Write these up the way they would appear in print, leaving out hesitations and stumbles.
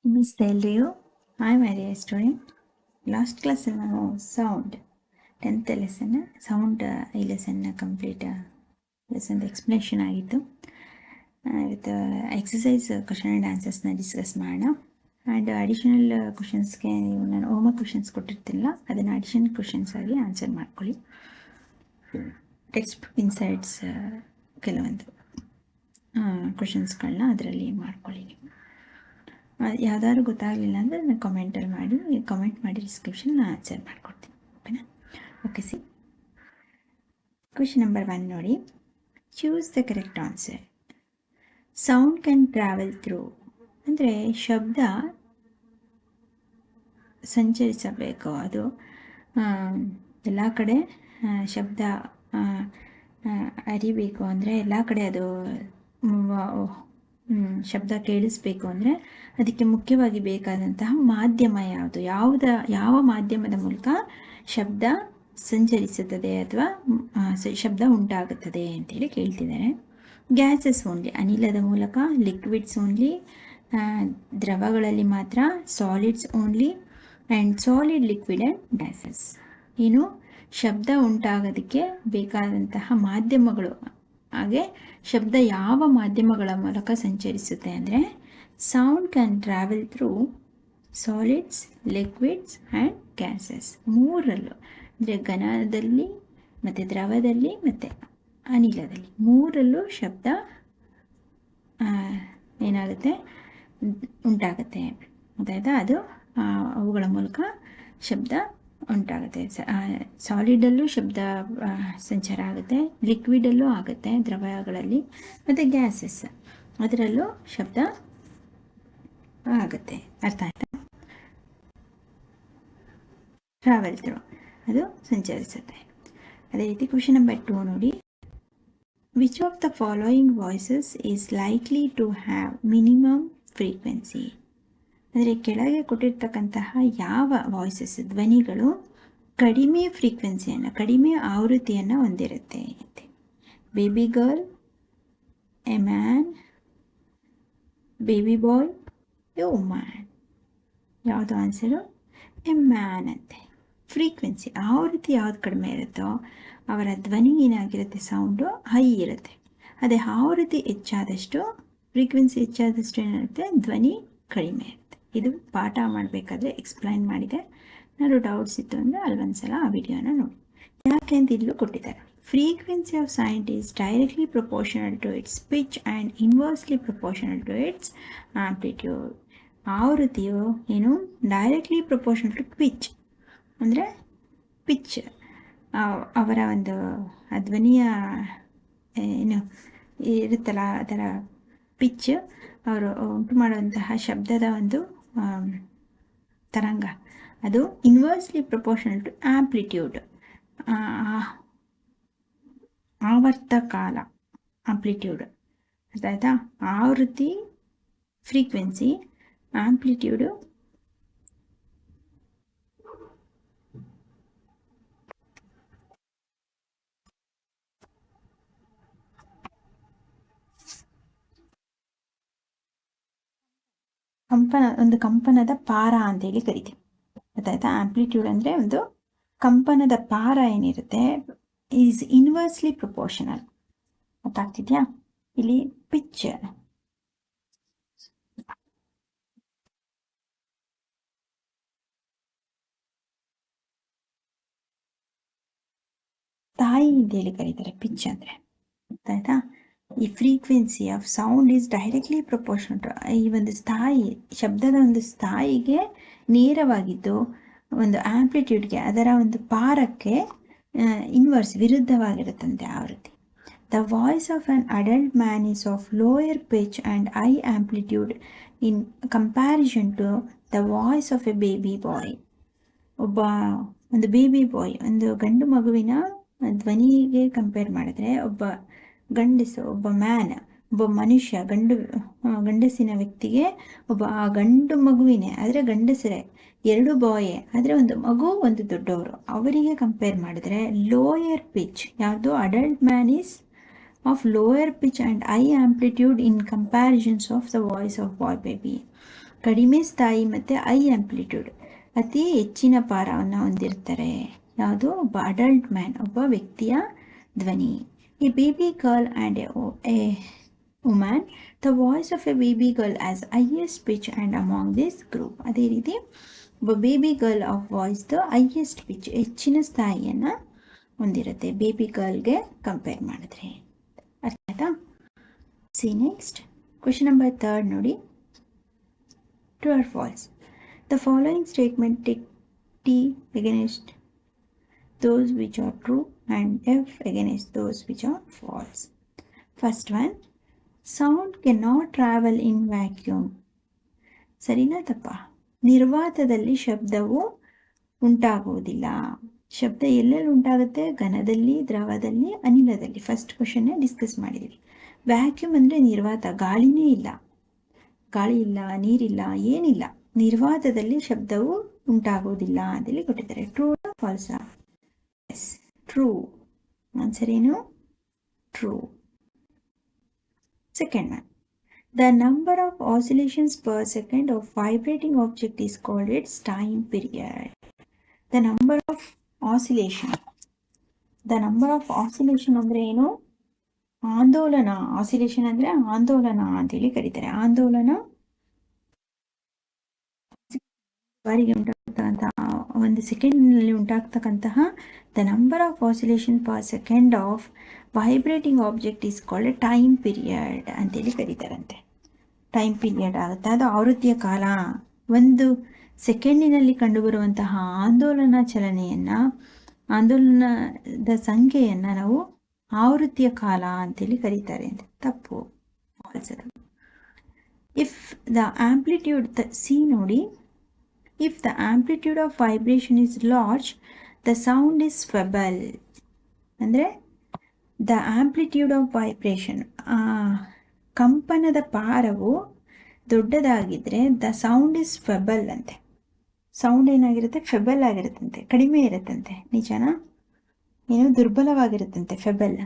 ನಮಸ್ತೆ ಎಲ್ರಿಗೂ. I marry student. Last ಕ್ಲಾಸಲ್ಲಿ ನಾವು ಸೌಂಡ್ 10th ಲೆಸನ್ ಸೌಂಡ್ ಈ ಲೆಸನ್ನ ಕಂಪ್ಲೀಟ್ ಲೆಸನ್ ಎಕ್ಸ್ಪ್ಲನೇಷನ್ ಆಗಿತ್ತು. ಇವತ್ತು ಎಕ್ಸಸೈಸ್ ಕ್ವಶನ್ ಆ್ಯಂಡ್ ಆನ್ಸರ್ಸ್ನ ಡಿಸ್ಕಸ್ ಮಾಡೋಣ. ಆ್ಯಂಡ್ ಅಡಿಷನಲ್ ಕ್ವಶನ್ಸ್ಗೆ ನೀವು ನಾನು ಹೋಮ್ವರ್ಕ್ ಕ್ವಶನ್ಸ್ ಕೊಟ್ಟಿರ್ತಿಲ್ಲ, ಅದನ್ನು ಅಡಿಷನಲ್ ಕ್ವಶನ್ಸ್ ಆಗಿ ಆನ್ಸರ್ ಮಾಡ್ಕೊಳ್ಳಿ. ಟೆಕ್ಸ್ಟ್ ಬುಕ್ ಇನ್ಸೈಟ್ಸ್ ಕೆಲವೊಂದು ಕ್ವಶನ್ಸ್ಗಳನ್ನ ಅದರಲ್ಲಿ ಮಾಡ್ಕೊಳ್ಳಿ. ನೀವು ಯಾವ್ದಾದ್ರು ಗೊತ್ತಾಗಲಿಲ್ಲ ಅಂದರೆ ನಾನು ಕಮೆಂಟ್ ಮಾಡಿ ಡಿಸ್ಕ್ರಿಪ್ಷನ್ ನಾನು ಆನ್ಸರ್ ಮಾಡಿಕೊಡ್ತೀನಿ. ಓಕೆನಾ? ಓಕೆ, ಸಿ ಕ್ವೆಶನ್ ನಂಬರ್ 1 ನೋಡಿ. Choose the correct answer. Sound can travel through ಅಂದರೆ ಶಬ್ದ ಸಂಚರಿಸಬೇಕು, ಅದು ಎಲ್ಲ ಕಡೆ ಶಬ್ದ ಅರಿಬೇಕು ಅಂದರೆ ಎಲ್ಲ ಕಡೆ ಅದು ಶಬ್ದ ಕೇಳಿಸ್ಬೇಕು ಅಂದರೆ ಅದಕ್ಕೆ ಮುಖ್ಯವಾಗಿ ಬೇಕಾದಂತಹ ಮಾಧ್ಯಮ ಯಾವುದು, ಯಾವ ಮಾಧ್ಯಮದ ಮೂಲಕ ಶಬ್ದ ಸಂಚರಿಸುತ್ತದೆ ಅಥವಾ ಶಬ್ದ ಉಂಟಾಗುತ್ತದೆ ಅಂತೇಳಿ ಕೇಳ್ತಿದ್ದಾರೆ. ಗ್ಯಾಸಸ್ ಓನ್ಲಿ, ಅನಿಲದ ಮೂಲಕ. ಲಿಕ್ವಿಡ್ಸ್ ಓನ್ಲಿ, ದ್ರವಗಳಲ್ಲಿ ಮಾತ್ರ. Solids only. And solid, liquid and gases. ಏನು ಶಬ್ದ ಉಂಟಾಗೋದಕ್ಕೆ ಬೇಕಾದಂತಹ ಮಾಧ್ಯಮಗಳು, ಹಾಗೆ ಶಬ್ದ ಯಾವ ಮಾಧ್ಯಮಗಳ ಮೂಲಕ ಸಂಚರಿಸುತ್ತೆ ಅಂದರೆ sound can travel through solids, liquids and gases. ಮೂರರಲ್ಲೂ ಅಂದರೆ ಘನದಲ್ಲಿ ಮತ್ತು ದ್ರವದಲ್ಲಿ ಮತ್ತು ಅನಿಲದಲ್ಲಿ ಮೂರಲ್ಲೂ ಶಬ್ದ ಏನಾಗುತ್ತೆ, ಉಂಟಾಗುತ್ತೆ. ಗೊತ್ತಾಯ್ತಾ? ಅದು ಅವುಗಳ ಮೂಲಕ ಶಬ್ದ ಉಂಟಾಗುತ್ತೆ. ಸಾಲಿಡಲ್ಲೂ ಶಬ್ದ ಸಂಚಾರ ಆಗುತ್ತೆ, ಲಿಕ್ವಿಡಲ್ಲೂ ಆಗುತ್ತೆ ದ್ರವಗಳಲ್ಲಿ, ಮತ್ತು ಗ್ಯಾಸಸ್ ಅದರಲ್ಲೂ ಶಬ್ದ ಆಗುತ್ತೆ. ಅರ್ಥ ಆಯ್ತಾ? ಟ್ರಾವೆಲ್ ಥ್ರೂ ಅದು ಸಂಚರಿಸುತ್ತೆ. ಅದೇ ರೀತಿ ಕ್ವೆಶನ್ ನಂಬರ್ 2 ನೋಡಿ. Which of the following voices is likely to have minimum frequency? ಅಂದರೆ ಕೆಳಗೆ ಕೊಟ್ಟಿರ್ತಕ್ಕಂತಹ ಯಾವ ವಾಯ್ಸಸ್, ಧ್ವನಿಗಳು ಕಡಿಮೆ ಫ್ರೀಕ್ವೆನ್ಸಿಯನ್ನು, ಕಡಿಮೆ ಆವೃತ್ತಿಯನ್ನು ಹೊಂದಿರುತ್ತೆ? Baby girl, a man, baby boy, a woman. ಯಾವುದು ಆನ್ಸರು? ಎ ಮ್ಯಾನ್ ಅಂತೆ. ಫ್ರೀಕ್ವೆನ್ಸಿ, ಆವೃತ್ತಿ ಯಾವುದು ಕಡಿಮೆ ಇರುತ್ತೋ ಅವರ ಧ್ವನಿ ಏನಾಗಿರುತ್ತೆ, ಸೌಂಡು ಹೈ ಇರುತ್ತೆ. ಅದೇ ಆವೃತ್ತಿ ಹೆಚ್ಚಾದಷ್ಟು, ಫ್ರೀಕ್ವೆನ್ಸಿ ಹೆಚ್ಚಾದಷ್ಟು ಏನಿರುತ್ತೆ, ಧ್ವನಿ ಕಡಿಮೆ ಇರುತ್ತೆ. ಇದು ಪಾಠ ಮಾಡಬೇಕಾದ್ರೆ ಎಕ್ಸ್ಪ್ಲೈನ್ ಮಾಡಿದೆ. ನಾನು ಡೌಟ್ಸ್ ಇತ್ತು ಅಂದರೆ ಅಲ್ಲೊಂದ್ಸಲ ಆ ವಿಡಿಯೋನ ನೋಡಿ. ಯಾಕೆ ಅಂತ ಇಲ್ಲೂ ಕೊಟ್ಟಿದ್ದಾರೆ. Frequency of sound is directly proportional to its pitch and inversely proportional to its amplitude. ಆವೃತ್ತಿಯು ಏನು ಡೈರೆಕ್ಟ್ಲಿ ಪ್ರಪೋರ್ಷನಲ್ ಟು ಪಿಚ್ ಅಂದರೆ ಪಿಚ್, ಅವರ ಒಂದು ಧ್ವನಿಯ ಏನು ಇರುತ್ತಲ್ಲ ಅದರ ಪಿಚ್, ಅವರು ಉಂಟು ಮಾಡುವಂತಹ ಶಬ್ದದ ಒಂದು ತರಂಗ, ಅದು ಇನ್ವರ್ಸ್ಲಿ ಪ್ರಪೋರ್ಷನಲ್ ಟು ಆಂಪ್ಲಿಟ್ಯೂಡ್, ಆವರ್ತಕಾಲ, ಆಂಪ್ಲಿಟ್ಯೂಡ್. ಅರ್ಥ ಆಯ್ತಾ? ಆವೃತ್ತಿ ಫ್ರೀಕ್ವೆನ್ಸಿ, ಆಂಪ್ಲಿಟ್ಯೂಡು ಒಂದು ಕಂಪನದ ಪಾರ ಅಂತೇಳಿ ಕರಿತೀವಿ. ಗೊತ್ತಾಯ್ತಾ? ಆಂಪ್ಲಿಟ್ಯೂಡ್ ಅಂದರೆ ಒಂದು ಕಂಪನದ ಪಾರ ಏನಿರುತ್ತೆ ಈಸ್ ಇನ್ವರ್ಸ್ಲಿ ಪ್ರಪೋರ್ಷನಲ್. ಗೊತ್ತಾಗ್ತಿದ್ಯಾ? ಇಲ್ಲಿ ಪಿಚ್ ಸ್ಥಾಯಿ ಅಂತೇಳಿ ಕರೀತಾರೆ, ಪಿಚ್ ಅಂದರೆ. ಗೊತ್ತಾಯ್ತಾ? ಈ frequency of sound is directly proportional to, ಈ ಒಂದು ಸ್ಥಾಯಿ, ಶಬ್ದದ ಒಂದು ಸ್ಥಾಯಿಗೆ ನೇರವಾಗಿದ್ದು ಒಂದು ಆಂಪ್ಲಿಟ್ಯೂಡ್ಗೆ, ಅದರ ಒಂದು ಪಾರಕ್ಕೆ ಇನ್ವರ್ಸ್, ವಿರುದ್ಧವಾಗಿರುತ್ತಂತೆ ಆವೃತ್ತಿ. The voice of an adult man is of lower pitch and high amplitude in comparison to the voice of a baby boy. ಒಂದು ಬೇಬಿ ಬಾಯ್, ಒಂದು ಗಂಡು ಮಗುವಿನ ಧ್ವನಿಗೆ ಕಂಪೇರ್ ಮಾಡಿದ್ರೆ ಒಬ್ಬ ಮ್ಯಾನ್, ಒಬ್ಬ ಮನುಷ್ಯ, ಗಂಡಸಿನ ವ್ಯಕ್ತಿಗೆ, ಆ ಗಂಡು ಮಗುವಿನೇ ಆದರೆ ಗಂಡಸರೇ, ಎರಡು ಬಾಯೇ ಆದರೆ ಒಂದು ಮಗು, ಒಂದು ದೊಡ್ಡವರು, ಅವರಿಗೆ ಕಂಪೇರ್ ಮಾಡಿದ್ರೆ ಲೋಯರ್ ಪಿಚ್ ಯಾವುದು, adult man is of lower pitch and high amplitude in comparisons of the voice of bye baby. ಕಡಿಮೆ ಸ್ಥಾಯಿ ಮತ್ತು ಐ ಆಂಪ್ಲಿಟ್ಯೂಡ್, ಅತಿ ಹೆಚ್ಚಿನ ಪಾರವನ್ನು ಹೊಂದಿರ್ತಾರೆ. ಯಾವುದು? ಒಬ್ಬ ಅಡಲ್ಟ್ ಮ್ಯಾನ್, ಒಬ್ಬ ವ್ಯಕ್ತಿಯ ಧ್ವನಿ. A baby girl and a woman, the voice of a baby girl as highest pitch and among this group. ಅದೇ ರೀತಿ ಒಬ್ಬ ಬೇಬಿ ಗರ್ಲ್ ಆಫ್ ವಾಯ್ಸ್ದು ಹೈಯೆಸ್ಟ್ ಪಿಚ್, ಹೆಚ್ಚಿನ ಸ್ಥಾಯಿಯನ್ನು ಹೊಂದಿರುತ್ತೆ ಬೇಬಿ ಗರ್ಲ್ಗೆ ಕಂಪೇರ್ ಮಾಡಿದ್ರೆ. ಅರ್ಥ ಆಯ್ತಾ? ಸಿ ನೆಕ್ಸ್ಟ್ ಕ್ವೆಶನ್ ನಂಬರ್ 3 ನೋಡಿ. True or false? The following statement take T against those which are true and F against those which are false. First one, sound cannot travel in vacuum. ಸರಿನಾ ತಪ್ಪಾ? ನಿರ್ವಾತದಲ್ಲಿ ಶಬ್ದವು ಉಂಟಾಗುವುದಿಲ್ಲ. ಶಬ್ದ ಎಲ್ಲೆಲ್ಲಿ ಉಂಟಾಗುತ್ತೆ? ಘನದಲ್ಲಿ, ದ್ರವದಲ್ಲಿ, ಅನಿಲದಲ್ಲಿ. First ಕ್ವಶನ್ನೇ discuss ಮಾಡಿದ್ವಿ. Vacuum ಅಂದರೆ ನಿರ್ವಾತ, ಗಾಳಿನೇ ಇಲ್ಲ, ಗಾಳಿ ಇಲ್ಲ, ನೀರಿಲ್ಲ, ಏನಿಲ್ಲ. ನಿರ್ವಾತದಲ್ಲಿ ಶಬ್ದವು ಉಂಟಾಗುವುದಿಲ್ಲ ಅಂತೇಳಿ ಕೊಟ್ಟಿದ್ದಾರೆ. ಟ್ರೂ ಫಾಲ್ಸಾ? Yes, true. ಆನ್ಸರ್ ಏನು? True. Second one, the number of oscillations per second of vibrating object is called its time period. The number of oscillation, the number of oscillation ಅಂದರೆ ಏನು? ಆಂದೋಲನ. ಆಸಿಲೇಷನ್ ಅಂದರೆ ಆಂದೋಲನ ಅಂತೇಳಿ ಕರೀತಾರೆ. ಆಂದೋಲನ ಬಾರಿಗೆ ಉಂಟಾಗ್ತಕ್ಕಂತಹ, ಒಂದು ಸೆಕೆಂಡ್ನಲ್ಲಿ ಉಂಟಾಗ್ತಕ್ಕಂತಹ the number of oscillation per second of vibrating object is called time period ಅಂತೇಳಿ ಕರೀತಾರಂತೆ. ಟೈಮ್ ಪೀರಿಯಡ್ ಆಗುತ್ತೆ, ಅದು ಆವೃತ್ತಿಯ ಕಾಲ. ಒಂದು ಸೆಕೆಂಡಿನಲ್ಲಿ ಕಂಡುಬರುವಂತಹ ಆಂದೋಲನ ಚಲನೆಯನ್ನು, ಆಂದೋಲನದ ಸಂಖ್ಯೆಯನ್ನು ನಾವು ಆವೃತ್ತಿಯ ಕಾಲ ಅಂತೇಳಿ ಕರೀತಾರೆ ಅಂತ. ತಪ್ಪು. False. If the amplitude, see ನೋಡಿ, if the amplitude of vibration is large, the sound is feeble. ಅಂದರೆ the amplitude of vibration, ಕಂಪನದ ಪಾರವು ದೊಡ್ಡದಾಗಿದ್ದರೆ ದ ಸೌಂಡ್ ಇಸ್ ಫೆಬಲ್ ಅಂತೆ. ಸೌಂಡ್ ಏನಾಗಿರುತ್ತೆ? ಫೆಬಲ್ ಆಗಿರುತ್ತಂತೆ, ಕಡಿಮೆ ಇರುತ್ತಂತೆ. ನಿಜನಾ? ಏನು? ದುರ್ಬಲವಾಗಿರುತ್ತಂತೆ, ಫೆಬಲ್.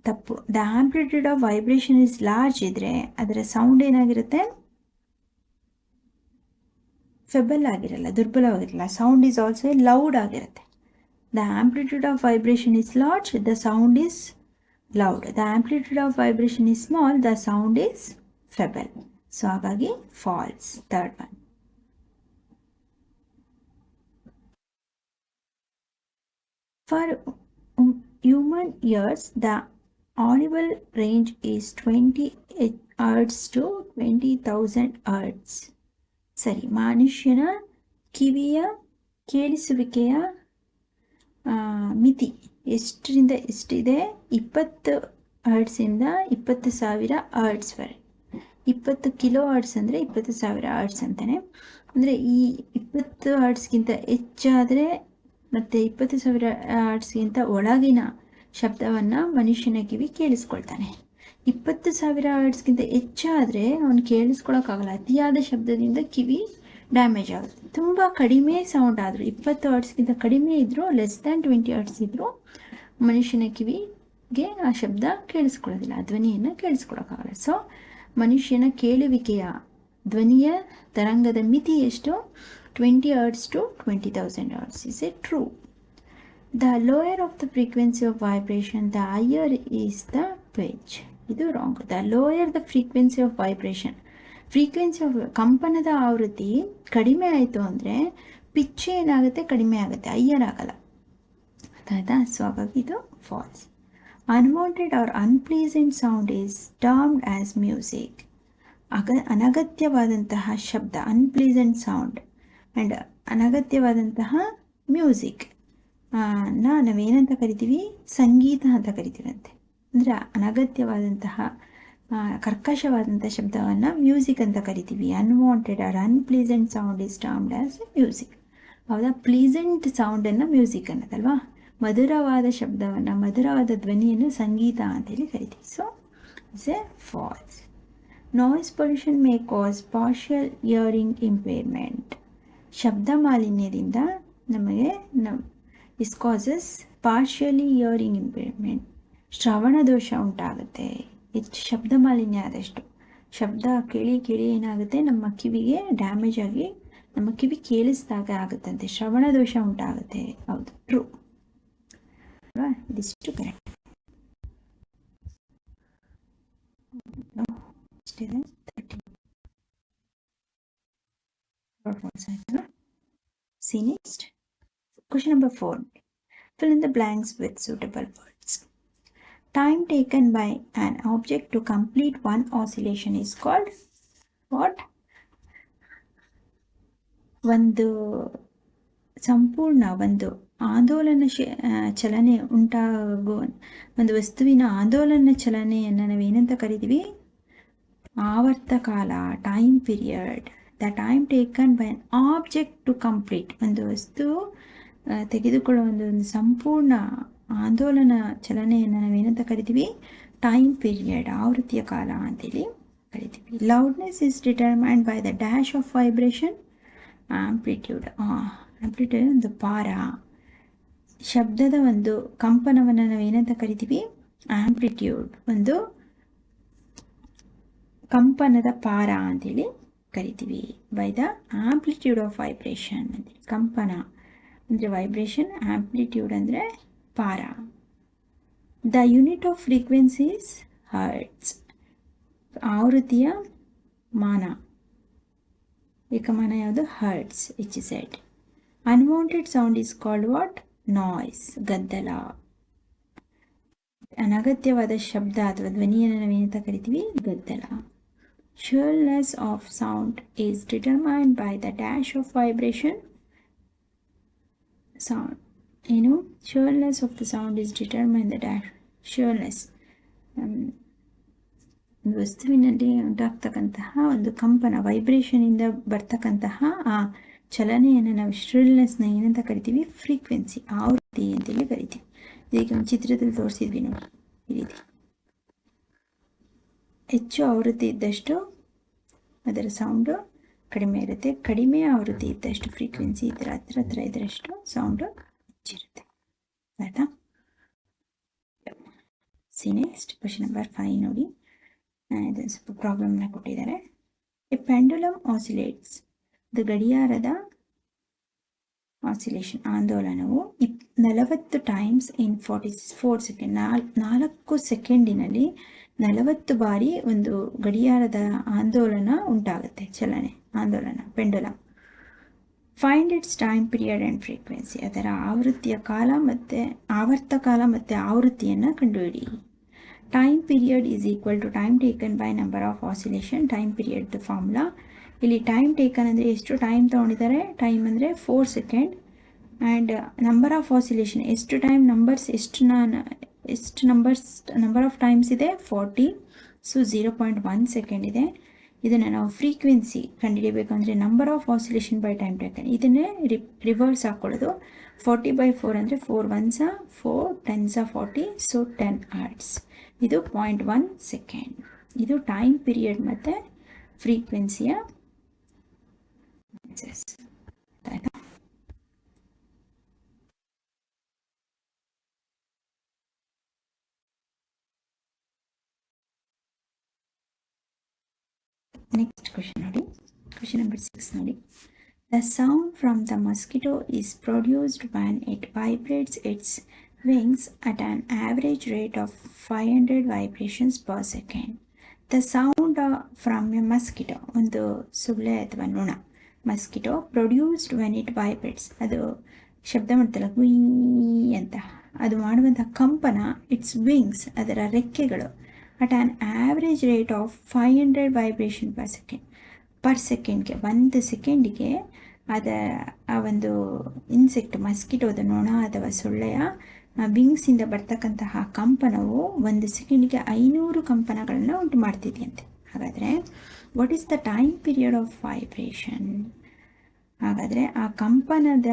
ತಪ್ಪು. The amplitude of vibration is large ಇದ್ದರೆ ಅದರ ಸೌಂಡ್ ಏನಾಗಿರುತ್ತೆ? ಫೆಬಲ್ ಆಗಿರಲ್ಲ, ದುರ್ಬಲವಾಗಿರಲ್ಲ. ಸೌಂಡ್ ಈಸ್ ಆಲ್ಸೋ ಲೌಡ್ ಆಗಿರುತ್ತೆ. The amplitude of vibration is large, the sound is loud. The amplitude of vibration is small, the sound is feeble. So ಹಾಗಾಗಿ false. Third one. For human ears the audible range is 20 Hz to 20,000 Hz. ಸರಿ. ಮನುಷ್ಯನ ಕಿವಿಯ ಕೇಳಿಸುವಿಕೆಯ ಮಿತಿ ಎಷ್ಟರಿಂದ ಎಷ್ಟಿದೆ? 20 ಹರ್ಟ್ಸಿಂದ 20,000 ಹರ್ಟ್ಸ್ವರೆಗೆ. 20 kilo hertz ಅಂದರೆ 20,000 hertz ಅಂತಾನೆ. ಅಂದರೆ ಈ 20 ಹರ್ಟ್ಸ್ಗಿಂತ ಹೆಚ್ಚಾದರೆ ಮತ್ತು 20,000 ಹರ್ಟ್ಸ್ಗಿಂತ ಒಳಗಿನ ಶಬ್ದವನ್ನು ಮನುಷ್ಯನ ಕಿವಿ ಕೇಳಿಸ್ಕೊಳ್ತಾನೆ. 20,000 ಹರ್ಟ್ಸ್ಗಿಂತ ಹೆಚ್ಚಾದರೆ ಅವನು ಕೇಳಿಸ್ಕೊಳ್ಳೋಕ್ಕಾಗಲ್ಲ. ಅತಿಯಾದ ಶಬ್ದದಿಂದ ಕಿವಿ ಡ್ಯಾಮೇಜ್ ಆಗುತ್ತೆ. ತುಂಬ ಕಡಿಮೆ ಸೌಂಡ್ ಆದರೂ, 20 ಹರ್ಟ್ಸ್ಗಿಂತ ಕಡಿಮೆ ಇದ್ದರೂ, ಲೆಸ್ ದ್ಯಾನ್ 20 ಹರ್ಟ್ಸ್ ಇದ್ದರೂ ಮನುಷ್ಯನ ಕಿವಿಗೆ ಆ ಶಬ್ದ ಕೇಳಿಸ್ಕೊಳ್ಳೋದಿಲ್ಲ, ಆ ಧ್ವನಿಯನ್ನು ಕೇಳಿಸ್ಕೊಳ್ಳೋಕ್ಕಾಗಲ್ಲ. ಸೊ ಮನುಷ್ಯನ ಕೇಳುವಿಕೆಯ ಧ್ವನಿಯ ತರಂಗದ ಮಿತಿ ಎಷ್ಟು? 20 Hz to 20,000 Hz. Is it true? The lower of the frequency of vibration, the higher is the pitch. ಇದು wrong. The lower the frequency of vibration, frequency of ಕಂಪನದ ಆವೃತ್ತಿ ಕಡಿಮೆ ಆಯಿತು ಅಂದರೆ ಪಿಚ್ ಏನಾಗುತ್ತೆ? ಕಡಿಮೆ ಆಗುತ್ತೆ, ಹೈಯರ್ ಆಗಲ್ಲ. ಆಯಿತಾ? ಸೊ ಹಾಗಾಗಿ ಇದು false. Unwanted or unpleasant sound is termed as music. ಅನಗತ್ಯವಾದಂತಹ ಶಬ್ದ, ಅನ್ಪ್ಲೀಸೆಂಟ್ ಸೌಂಡ್ ಆ್ಯಂಡ್ ಅನಗತ್ಯವಾದಂತಹ ಮ್ಯೂಸಿಕ್ ನಾವೇನಂತ ಕರಿತೀವಿ? ಸಂಗೀತ ಅಂತ ಕರಿತೀವಂತೆ. ಅಂದರೆ ಅನಗತ್ಯವಾದಂತಹ ಕರ್ಕಶವಾದಂಥ ಶಬ್ದವನ್ನು ಮ್ಯೂಸಿಕ್ ಅಂತ ಕರಿತೀವಿ. Unwanted or unpleasant sound is termed as music. ಹೌದಾ? ಪ್ಲೀಸೆಂಟ್ ಸೌಂಡನ್ನು ಮ್ಯೂಸಿಕ್ ಅನ್ನೋದಲ್ವಾ? ಮಧುರವಾದ ಶಬ್ದವನ್ನು, ಮಧುರವಾದ ಧ್ವನಿಯನ್ನು ಸಂಗೀತ ಅಂತೇಳಿ ಕರಿತೀವಿ. So it's a false. Noise pollution may cause partial hearing impairment. ಶಬ್ದ ಮಾಲಿನ್ಯದಿಂದ ನಮಗೆ is causes partially hearing impairment. ಶ್ರವಣ ದೋಷ ಉಂಟಾಗುತ್ತೆ ಹೆಚ್ಚು ಶಬ್ದ ಮಾಲಿನ್ಯ ಆದಷ್ಟು. ಶಬ್ದ ಕೇಳಿ ಕೇಳಿ ಏನಾಗುತ್ತೆ, ನಮ್ಮ ಕಿವಿಗೆ ಡ್ಯಾಮೇಜ್ ಆಗಿ ನಮ್ಮ ಕಿವಿ ಕೇಳಿಸಿದಾಗ ಆಗುತ್ತಂತೆ, ಶ್ರವಣ ದೋಷ ಉಂಟಾಗುತ್ತೆ. ಹೌದು, ಟ್ರೂ ಅಲ್ವಾ? ಇದಿಷ್ಟು ಕರೆಕ್ಟ್. ಎಷ್ಟಿದೆ? 30 ಆಯ್ತಲ್ಲ. C next question number 4. Fill in the blanks with suitable words. Time taken by an object to complete one oscillation is called what? ಒಂದು ಸಂಪೂರ್ಣ ಒಂದು ಆಂದೋಲನ ಚಲನೆ ಉಂಟಾಗುವ ಒಂದು ವಸ್ತುವಿನ ಆಂದೋಲನ ಚಲನೆಯನ್ನು ನಾವೇನಂತ ಕರಿತೀವಿ? ಆವರ್ತಕಾಲ, time period. The time taken by an object to complete, ಒಂದು ವಸ್ತು ತೆಗೆದುಕೊಳ್ಳುವ ಒಂದು ಸಂಪೂರ್ಣ ಆಂದೋಲನ ಚಲನೆಯನ್ನು ನಾವೇನಂತ ಕರಿತೀವಿ? ಟೈಮ್ ಪೀರಿಯಡ್, ಆವೃತ್ತಿಯ ಕಾಲ ಅಂತೇಳಿ ಕರಿತೀವಿ. Loudness is determined by the dash of vibration. Amplitude, amplitude ಒಂದು ಪಾರ, ಶಬ್ದದ ಒಂದು ಕಂಪನವನ್ನು ನಾವೇನಂತ ಕರಿತೀವಿ? ಆಂಪ್ಲಿಟ್ಯೂಡ್, ಒಂದು ಕಂಪನದ ಪಾರ ಅಂತೇಳಿ ಕರಿತೀವಿ. By the amplitude of vibration ಅಂತೇಳಿ. ಕಂಪನ ಅಂದರೆ ವೈಬ್ರೇಷನ್, ಆಂಪ್ಲಿಟ್ಯೂಡ್ ಅಂದರೆ ಪಾರ. The unit of frequencies hertz. ಆವೃತ್ತಿಯ ಮಾನ, ಏಕಮಾನ ಯಾವುದು? Hertz, HZ. Unwanted sound is called what? Noise, ಗದ್ದಲ. ಅನಗತ್ಯವಾದ ಶಬ್ದ ಅಥವಾ ಧ್ವನಿಯನ್ನು ನಾವೇನಂತ ಕರಿತೀವಿ? ಗದ್ದಲ. Shrillness of sound is determined by the dash of vibration. Sound, shrillness of the sound is determined the dash. Shrillness, ವಸ್ತುವಿನಲ್ಲಿ ಉಂಟಾಗ್ತಕ್ಕಂತಹ ಒಂದು ಕಂಪನ, ವೈಬ್ರೇಷನಿಂದ ಬರ್ತಕ್ಕಂತಹ ಆ ಚಲನೆಯನ್ನು ನಾವು ಶ್ರಿಲ್ನೆಸ್ನ ಏನಂತ ಕರಿತೀವಿ? ಫ್ರೀಕ್ವೆನ್ಸಿ, ಆವೃತ್ತಿ ಅಂತೇಳಿ ಕರಿತೀವಿ. ಇದೀಗ ಒಂದು ಚಿತ್ರದಲ್ಲಿ ತೋರಿಸಿದ್ವಿ ನೋಡಿ, ಈ ರೀತಿ. ಹೆಚ್ಚು ಆವೃತ್ತಿ ಇದ್ದಷ್ಟು ಅದರ ಸೌಂಡು ಕಡಿಮೆ ಇರುತ್ತೆ, ಕಡಿಮೆ ಆವೃತ್ತಿ ಇದ್ದಷ್ಟು ಫ್ರೀಕ್ವೆನ್ಸಿ ಇದರ ಹತ್ರ ಇದರಷ್ಟು ಸೌಂಡು ಹೆಚ್ಚಿರುತ್ತೆ. ಆಯಿತಾ? ಸಿ ನೆಕ್ಸ್ಟ್ ಕ್ವಶನ್ ನಂಬರ್ 5 ನೋಡಿ. ಇದನ್ನು ಸ್ವಲ್ಪ ಪ್ರಾಬ್ಲಮ್ನ ಕೊಟ್ಟಿದ್ದಾರೆ. A pendulum oscillates. ದ ಗಡಿಯಾರದ ಆಸಿಲೇಷನ್, ಆಂದೋಲನವು 40 ಟೈಮ್ಸ್ ಇನ್ 44 ಸೆಕೆಂಡ್. 4 ಸೆಕೆಂಡಿನಲ್ಲಿ 40 ಬಾರಿ ಒಂದು ಗಡಿಯಾರದ ಆಂದೋಲನ ಉಂಟಾಗುತ್ತೆ, ಚಲನೆ, ಆಂದೋಲನ, pendulum. Find its time period and frequency. ಅದರ ಆವೃತ್ತಿಯ ಕಾಲ ಮತ್ತು ಆವರ್ತಕಾಲ ಮತ್ತು ಆವೃತ್ತಿಯನ್ನು ಕಂಡುಹಿಡಿ. Time period is equal to time taken by number of oscillation. Time period formula ಇಲ್ಲಿ ಟೈಮ್ ಟೇಕನ್ ಅಂದರೆ ಎಷ್ಟು ಟೈಮ್ ತೊಗೊಂಡಿದ್ದಾರೆ? ಟೈಮ್ ಅಂದರೆ 4 second. And number of oscillation ಎಷ್ಟು ಟೈಮ್, ನಂಬರ್ಸ್ ಎಷ್ಟು ನಂಬರ್ ಆಫ್ ಟೈಮ್ಸ್ ಇದೆ? 40. ಸೊ 0.1 ಸೆಕೆಂಡ್ ಇದೆ. ಇದನ್ನು ನಾವು ಫ್ರೀಕ್ವೆನ್ಸಿ ಕಂಡುಹಿಡಿಯಬೇಕಂದ್ರೆ number of oscillation by time taken, ಇದನ್ನೇ ರಿವರ್ಸ್ ಹಾಕ್ಕೊಳ್ಳೋದು. 40/4 ಅಂದರೆ 4 1s 4, 10s 40, ಸೊ 10 ಹರ್ಟ್ಸ್. ಇದು 0.1 ಸೆಕೆಂಡ್. ಇದು ಟೈಮ್ ಪೀರಿಯಡ್ ಮತ್ತು ಫ್ರೀಕ್ವೆನ್ಸಿಯ ಆಯಿತಾ? ನೆಕ್ಸ್ಟ್ ಕ್ವಶನ್ ನೋಡಿ, ಕ್ವಶನ್ ನಂಬರ್ 6 ನೋಡಿ. The sound from the mosquito is produced when it vibrates its wings at an average rate of 500 vibrations per second. The sound from a mosquito, ಒಂದು ಸುಳ್ಳೆ ಅಥವಾ ನೊಣ, mosquito, produced when it vibrates, ಅದು ಶಬ್ದ ಮಾಡ್ತಲ್ಲ ಗುಯ್ ಅಂತ, ಅದು ಮಾಡುವಂಥ ಕಂಪನ, ಇಟ್ಸ್ ವಿಂಗ್ಸ್, ಅದರ ರೆಕ್ಕೆಗಳು, at an average rate of 500 vibration per second. Per ಸೆಕೆಂಡ್ಗೆ, 1 ಸೆಕೆಂಡಿಗೆ ಆ ಒಂದು ಇನ್ಸೆಕ್ಟ್, ಮಸ್ಕಿಟೋದ ನೊಣ ಅಥವಾ ಸೊಳ್ಳೆಯ ವಿಂಗ್ಸಿಂದ ಬರ್ತಕ್ಕಂತಹ ಕಂಪನವು 1 ಸೆಕೆಂಡಿಗೆ 500 ಕಂಪನಗಳನ್ನು ಉಂಟು ಮಾಡ್ತಿದೆಯಂತೆ. ಹಾಗಾದರೆ what is the time period of vibration? ಹಾಗಾದರೆ ಆ ಕಂಪನದ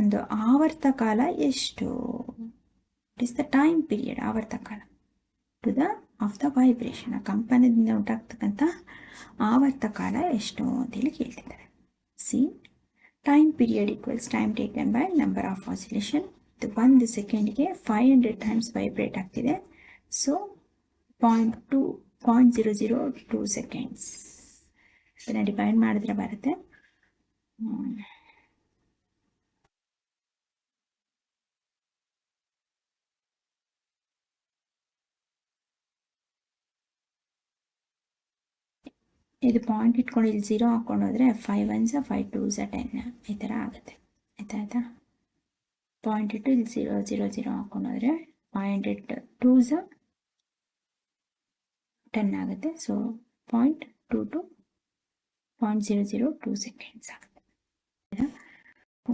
ಒಂದು ಆವರ್ತಕಾಲ ಎಷ್ಟು? What is the time period, ಆವರ್ತಕಾಲ to the of the vibration, ಆ ಕಂಪನದಿಂದ ಉಂಟಾಗ್ತಕ್ಕಂಥ ಆವರ್ತಕಾಲ ಎಷ್ಟು ಅಂತೇಳಿ ಕೇಳ್ತಿದ್ದಾರೆ. See, time period equals time taken by number of oscillation. 1 ಸೆಕೆಂಡ್ಗೆ 500 ಟೈಮ್ಸ್ ವೈಬ್ರೇಟ್ ಆಗ್ತಿದೆ. So 0.2 0.002 seconds. ಇದನ್ನು ಡಿವೈಡ್ ಮಾಡಿದ್ರೆ ಬರುತ್ತೆ ಇದು ಪಾಯಿಂಟ್ ಇಟ್ಕೊಂಡು ಇಲ್ಲಿ 0 ಹಾಕ್ಕೊಂಡು ಹೋದರೆ 5 1s 5 2s 10 ಈ ಥರ ಆಗುತ್ತೆ. ಆಯ್ತಾ ಪಾಯಿಂಟ್ ಇಟ್ಟು ಇಲ್ಲಿ 0 0 0 ಹಾಕ್ಕೊಂಡು ಹೋದರೆ ಪಾಯಿಂಟ್ ಇಟ್ಟು 2s 10 ಆಗುತ್ತೆ. ಸೊ 0.22 0.002 ಸೆಕೆಂಡ್ಸ್ ಆಗುತ್ತೆ.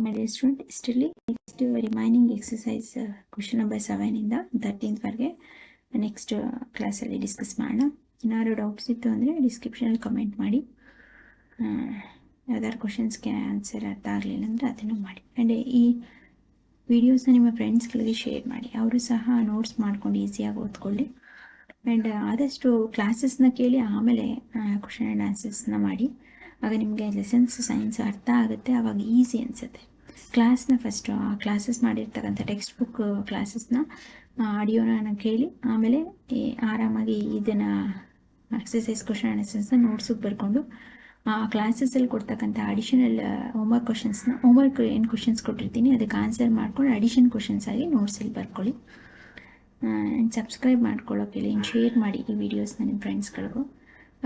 ಮೈ ಡಿಯರ್ ಸ್ಟೂಡೆಂಟ್, ಇಷ್ಟರಲ್ಲಿ next remaining exercise question number 7 ಇಂದ 13th ವರೆಗೆ ನೆಕ್ಸ್ಟ್ ಕ್ಲಾಸಲ್ಲಿ ಡಿಸ್ಕಸ್ ಮಾಡೋಣ. ಏನಾದ್ರು ಡೌಟ್ಸ್ ಇತ್ತು ಅಂದರೆ ಡಿಸ್ಕ್ರಿಪ್ಷನಲ್ಲಿ ಕಮೆಂಟ್ ಮಾಡಿ. ಯಾವ್ದಾದ್ರು ಕ್ವಶನ್ಸ್ಗೆ ಆನ್ಸರ್ ಅರ್ಥ ಆಗಲಿಲ್ಲ ಅಂದರೆ ಅದನ್ನು ಮಾಡಿ. ಆ್ಯಂಡ್ ಈ ವಿಡಿಯೋಸ್ನ ನಿಮ್ಮ ಫ್ರೆಂಡ್ಸ್ಗಳಿಗೆ ಶೇರ್ ಮಾಡಿ, ಅವರು ಸಹ ನೋಟ್ಸ್ ಮಾಡ್ಕೊಂಡು ಈಸಿಯಾಗಿ ಓದ್ಕೊಳ್ಳಿ. ಆ್ಯಂಡ್ ಆದಷ್ಟು ಕ್ಲಾಸಸ್ನ ಕೇಳಿ ಆಮೇಲೆ ಕ್ವಶನ್ ಆ್ಯಂಡ್ ಆನ್ಸರ್ಸ್ನ ಮಾಡಿ. ಆಗ ನಿಮಗೆ ಲೆಸನ್ಸ್ ಸೈನ್ಸ್ ಅರ್ಥ ಆಗುತ್ತೆ, ಆವಾಗ ಈಸಿ ಅನಿಸುತ್ತೆ. ಕ್ಲಾಸ್ನ ಫಸ್ಟು ಕ್ಲಾಸಸ್ ಮಾಡಿರ್ತಕ್ಕಂಥ ಟೆಕ್ಸ್ಟ್ ಬುಕ್ ಕ್ಲಾಸಸ್ನ ಆಡಿಯೋನ ಕೇಳಿ ಆಮೇಲೆ ಆರಾಮಾಗಿ ಇದನ್ನು ಎಕ್ಸಸೈಸ್ ಕ್ವಶನ್ ಆ್ಯಂಡ್ ಆನ್ಸರ್ಸ್ನ ನೋಟ್ಸಿಗೆ ಬರ್ಕೊಂಡು ಆ ಕ್ಲಾಸಸ್ಸಲ್ಲಿ ಕೊಡ್ತಕ್ಕಂಥ ಅಡಿಷನಲ್ ಹೋಮ್ವರ್ಕ್ ಕ್ವಶನ್ಸ್ನ ಏನು ಕ್ವಶನ್ಸ್ ಕೊಟ್ಟಿರ್ತೀನಿ ಅದಕ್ಕೆ ಆನ್ಸರ್ ಮಾಡ್ಕೊಂಡು ಅಡಿಷನ್ ಕ್ವಶನ್ಸ್ ಆಗಿ ನೋಟ್ಸಲ್ಲಿ ಬರ್ಕೊಳ್ಳಿ. ಆ್ಯಂಡ್ ಸಬ್ಸ್ಕ್ರೈಬ್ ಮಾಡ್ಕೊಳ್ಳೋಕೆ ಇನ್ನು ಶೇರ್ ಮಾಡಿ ಈ ವಿಡಿಯೋಸ್ನ ನಿಮ್ಮ ಫ್ರೆಂಡ್ಸ್ಗಳಿಗೂ.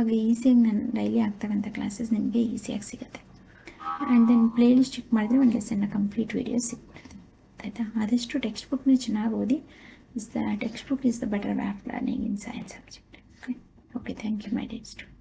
ಆಗ ಈಸಿಯಾಗಿ ನಾನು ಡೈಲಿ ಆಗ್ತಕ್ಕಂಥ ಕ್ಲಾಸಸ್ ನಿಮಗೆ ಈಸಿಯಾಗಿ ಸಿಗುತ್ತೆ. And then playlist check ಮಾಡಿದ್ರೆ ಒಂದು ಲೆಸನ್ನ ಕಂಪ್ಲೀಟ್ ವೀಡಿಯೋಸ್ ಸಿಗ್ಬಿಡುತ್ತೆ. ಆಯಿತಾ? ಆದಷ್ಟು ಟೆಕ್ಸ್ಟ್ ಬುಕ್ನ ಚೆನ್ನಾಗಿ ಓದಿ. Textbook is the better way of learning in science subject. Okay, thank you my dear student.